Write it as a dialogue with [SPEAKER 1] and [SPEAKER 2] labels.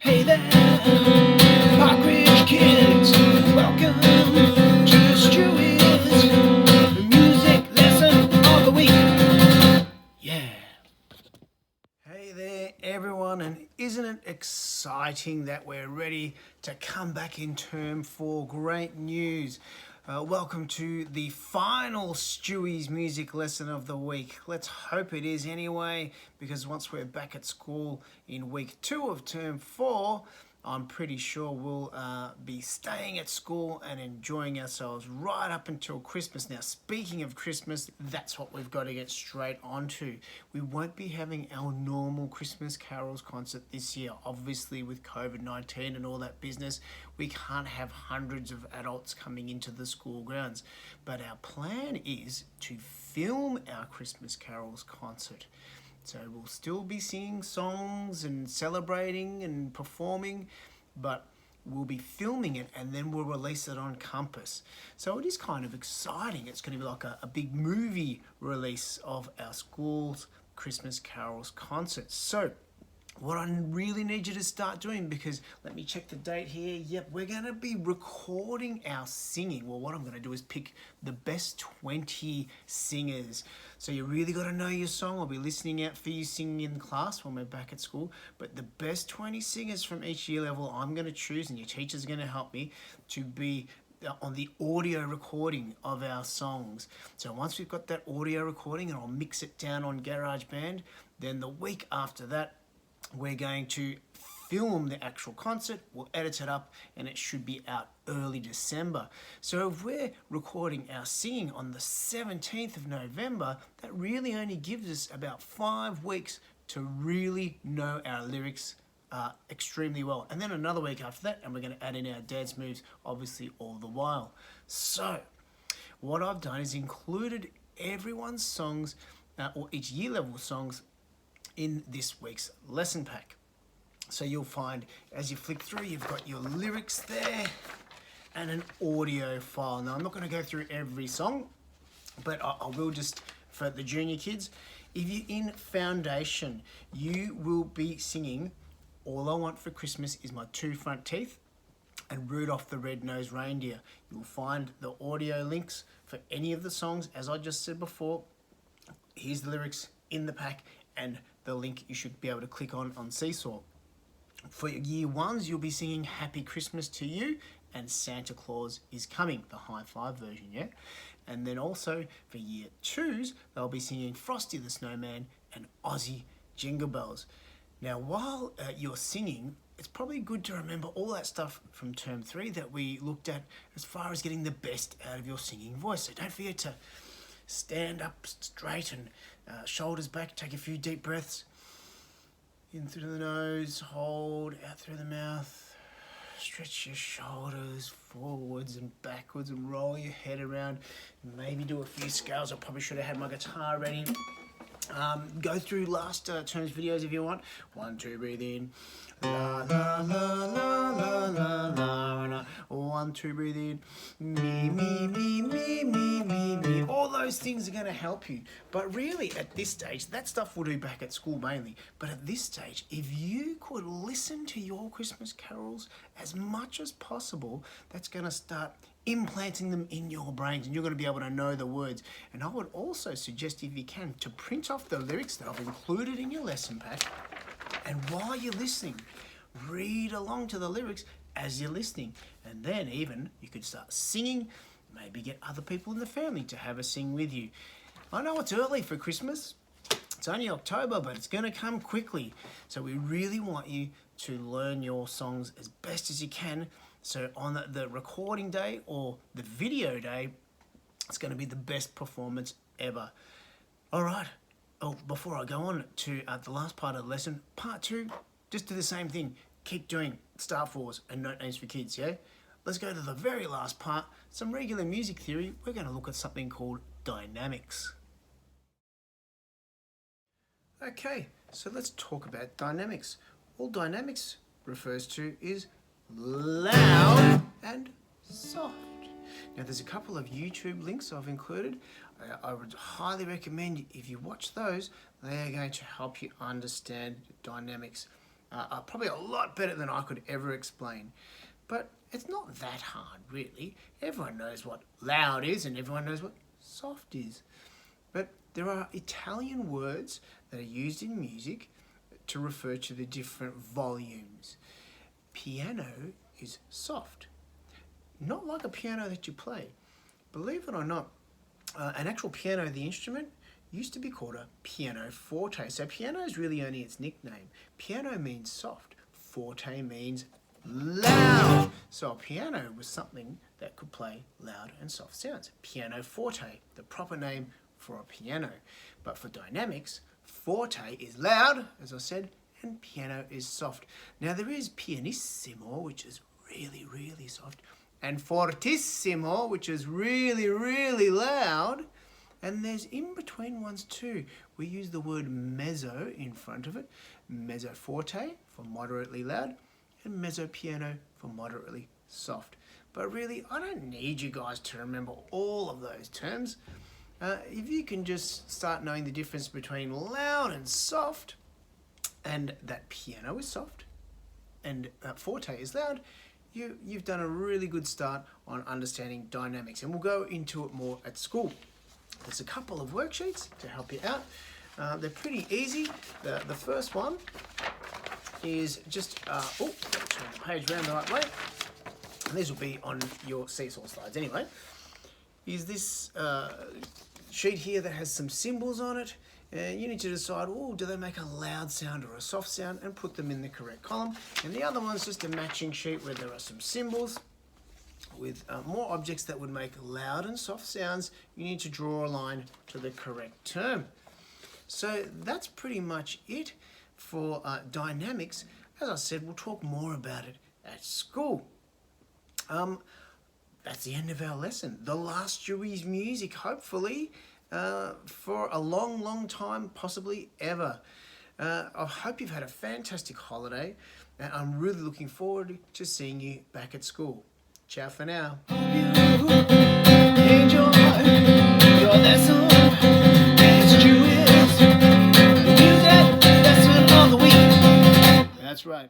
[SPEAKER 1] Hey there, Parkridge kids, welcome to Stewie's music lesson of the week. Yeah. Hey there, everyone, and isn't it exciting that we're ready to come back in term 4? Great news. Welcome to the final Stewie's music lesson of the week. Let's hope it is anyway, because once we're back at school in week 2 of term 4, I'm pretty sure we'll be staying at school and enjoying ourselves right up until Christmas. Now, speaking of Christmas, that's what we've got to get straight onto. We won't be having our normal Christmas carols concert this year. Obviously, with COVID-19 and all that business, we can't have hundreds of adults coming into the school grounds. But our plan is to film our Christmas carols concert. So we'll still be singing songs and celebrating and performing, but we'll be filming it and then we'll release it on Compass. So it is kind of exciting. It's going to be like a big movie release of our school's Christmas carols concert. So what I really need you to start doing, because let me check the date here. Yep, we're going to be recording our singing. Well, what I'm going to do is pick the best 20 singers. So you really got to know your song. I'll be listening out for you singing in class when we're back at school. But the best 20 singers from each year level, I'm going to choose, and your teacher's going to help me to be on the audio recording of our songs. So once we've got that audio recording, and I'll mix it down on GarageBand, then the week after that, we're going to film the actual concert, we'll edit it up, and it should be out early December. So if we're recording our singing on the 17th of November, that really only gives us about 5 weeks to really know our lyrics extremely well. And then another week after that, and we're going to add in our dance moves, obviously, all the while. So what I've done is included everyone's songs, or each year level songs, in this week's lesson pack. So you'll find, as you flick through, you've got your lyrics there and an audio file. Now, I'm not going to go through every song, but I will just, for the junior kids, if you're in foundation, you will be singing All I Want for Christmas Is My Two Front Teeth and Rudolph the Red-Nosed Reindeer. You'll find the audio links for any of the songs, as I just said before. Here's the lyrics in the pack, and the link you should be able to click on Seesaw. For year 1s, you'll be singing Happy Christmas to You and Santa Claus is Coming, the high five version, yeah? And then also for year 2s, they'll be singing Frosty the Snowman and Aussie Jingle Bells. Now, while you're singing, it's probably good to remember all that stuff from term 3 that we looked at as far as getting the best out of your singing voice. So don't forget to stand up straight and shoulders back, take a few deep breaths. In through the nose, hold, out through the mouth. Stretch your shoulders forwards and backwards and roll your head around. Maybe do a few scales. I probably should have had my guitar ready. Go through last term's videos if you want. 1, 2, breathe in. La, la, la, la, la, la, la, la. 1, 2, breathe in. Me, me, me, me, me, me, me. All those things are going to help you. But really, at this stage, that stuff we'll do back at school mainly. But at this stage, if you could listen to your Christmas carols as much as possible, that's going to start implanting them in your brains, and you're going to be able to know the words. And I would also suggest, if you can, to print off the lyrics that I've included in your lesson pack, and while you're listening, read along to the lyrics as you're listening. And then even you could start singing, maybe get other people in the family to have a sing with you. I know it's early for Christmas, it's only October, but it's going to come quickly. So we really want you to learn your songs as best as you can. So on the recording day or the video day, it's going to be the best performance ever. All right. Oh, before I go on to the last part of the lesson, part 2, just do the same thing. Keep doing Star Wars and Note Names for Kids, yeah? Let's go to the very last part, some regular music theory. We're going to look at something called dynamics. Okay, so let's talk about dynamics. All dynamics refers to is loud and soft. Now, there's a couple of YouTube links I've included. I would highly recommend if you watch those, they are going to help you understand dynamics. probably a lot better than I could ever explain. But it's not that hard, really. Everyone knows what loud is and everyone knows what soft is. But there are Italian words that are used in music to refer to the different volumes. Piano is soft. Not like a piano that you play. Believe it or not, an actual piano, the instrument, used to be called a pianoforte. So piano is really only its nickname. Piano means soft. Forte means loud. So a piano was something that could play loud and soft sounds. Pianoforte, the proper name for a piano. But for dynamics, forte is loud, as I said, and piano is soft. Now there is pianissimo, which is really, really soft, and fortissimo, which is really, really loud. And there's in-between ones too. We use the word mezzo in front of it. Mezzo forte for moderately loud, and mezzo piano for moderately soft. But really, I don't need you guys to remember all of those terms. If you can just start knowing the difference between loud and soft, and that piano is soft, and forte is loud, you've done a really good start on understanding dynamics. And we'll go into it more at school. There's a couple of worksheets to help you out. They're pretty easy. The first one is just, turn the page around the right way. And these will be on your seesaw slides anyway. Is this sheet here that has some symbols on it. And you need to decide, do they make a loud sound or a soft sound, and put them in the correct column. And the other one's just a matching sheet where there are some symbols with more objects that would make loud and soft sounds. You need to draw a line to the correct term. So that's pretty much it for dynamics. As I said, we'll talk more about it at school. That's the end of our lesson. The last STEWY'S music, hopefully, for a long, long time, possibly ever. I hope you've had a fantastic holiday, and I'm really looking forward to seeing you back at school. Ciao for now. Enjoy your lesson. It's STEWY'S. Do that lesson of the week. That's right.